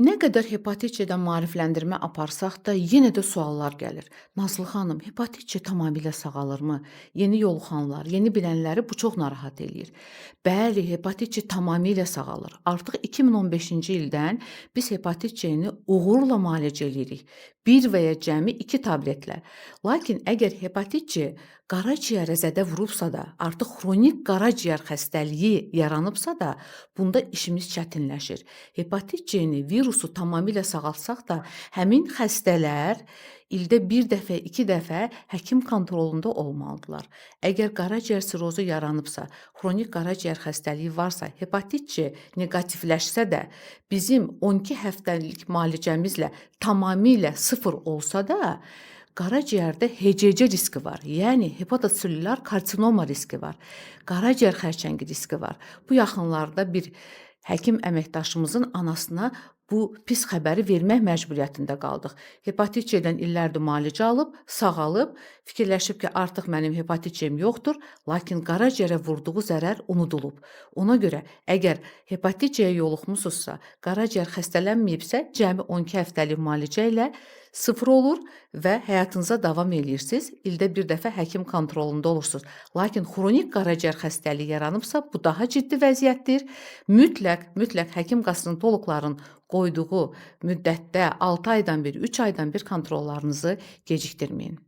Nə qədər hepatit C-dən maarifləndirmə aparsaq da, yenə də suallar gəlir. Nazlı xanım, hepatit C tamamilə sağalırmı? Yeni yoluxanlar, yeni bilənləri bu çox narahat eləyir. Bəli, hepatit C tamamilə sağalır. Artıq 2015-ci ildən biz hepatit C-ni uğurla müalicə eləyirik. Bir və ya cəmi 2 tabletlə. Lakin əgər hepatit C qaraciyərə zədə vurubsa da, artıq xronik qaraciyər xəstəliyi yaranıbsa da, bunda işimiz çətinləşir. Hepatit C-ni, virusu tamamilə sağaltsaq da, həmin xəstələr ildə 1 dəfə, 2 dəfə həkim kontrolunda olmalıdırlar. Əgər qaraciyər sirozu yaranıbsa, xronik qaraciyər xəstəliyi varsa, hepatit C neqativləşsə də, bizim 12 həftəlik müalicəmizlə tamamilə sıfır olsa da, qaraciyərdə HCC riski var. Yəni hepatoselülər karsinoma riski var. Qaraciyər xərçəngi riski var. Bu yaxınlarda bir həkim əməkdaşımızın anasına bu pis xəbəri vermək məcburiyyətində qaldıq. Hepatit C-dən illərdir müalicə alıb, sağalıb, fikirləşib ki, artıq mənim hepatit C-m yoxdur, lakin qaraciyərə vurduğu zərər unudulub. Ona görə əgər hepatit C-yə yoluxmusunuzsa, qaraciyər xəstələnməyibsə, cəmi 12 həftəlik müalicə ilə sıfır olur və həyatınıza davam eləyirsiniz. İldə bir dəfə həkim kontrolunda olursunuz. Lakin xronik qaraciyər xəstəliyi yaranıbsa, bu daha ciddi vəziyyətdir. Mütləq həkim qastrentoloqların qoyduğu müddətdə 6 aydan bir, 3 aydan bir kontrollarınızı gecikdirməyin.